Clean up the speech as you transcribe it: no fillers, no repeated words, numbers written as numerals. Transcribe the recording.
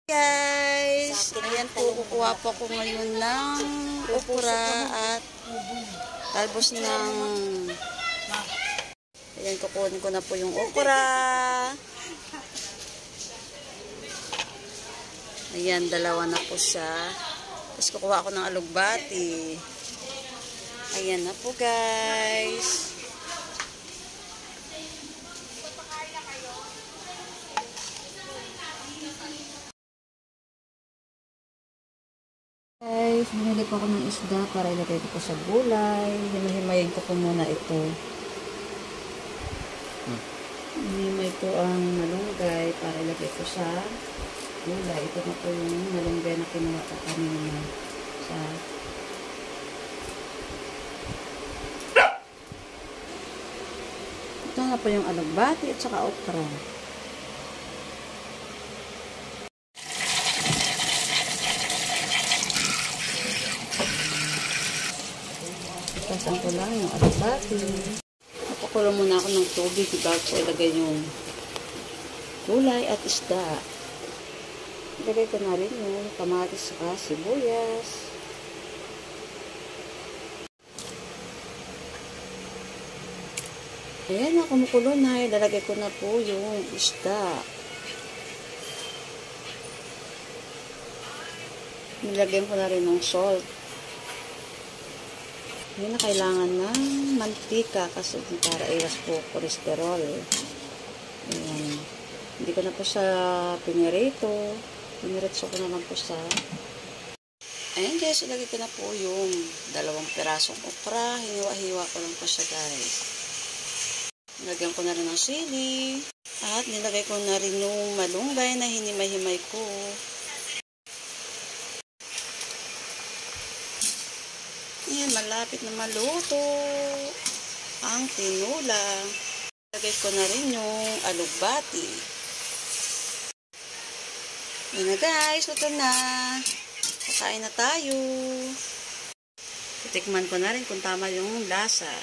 Guys, ayan po, kukuha po ko ngayon ng okra at talbos ng ayan, kukunin ko na po yung okra. Ayan, dalawa na po siya. Tapos kukuha ko ng alugbati. Ayan na po guys. Guys, binili po ako ng isda para ilagay ko po sa gulay. Himay-himayin ko po muna ito. Himay ko ang malunggay para ilagay ko sa gulay. Ito na po yung malunggay na kinuha ko kanina sa ito na po yung alugbati at saka okra. Pasan ko lang yung alugbati. Napakulo muna ako ng tubig bago ko ilagay yung gulay at isda. Ilagay ko na rin yung kamatis at sibuyas. Ayan na, kumukulo na. Ilalagay ko na po yung isda. Nilagyan ko na rin ng salt. Hindi na kailangan ng mantika kasi para iwas po kolesterol. Ayan. Hindi ko na po sa pinirito. Piniritso ko na lang po sa ayan guys, ilagay ko na po yung 2 pirasong okra. Hiniwa-hiwa ko lang po siya guys. Nilagyan ko na rin ng sili. At nilagay ko na rin yung malunggay na hinimay-himay ko. Ayan, malapit na maluto ang tinula. Lagay ko na rin yung alugbati. Ayan na guys, luto na. Kakain na tayo. Titikman ko na rin kung tama yung lasa.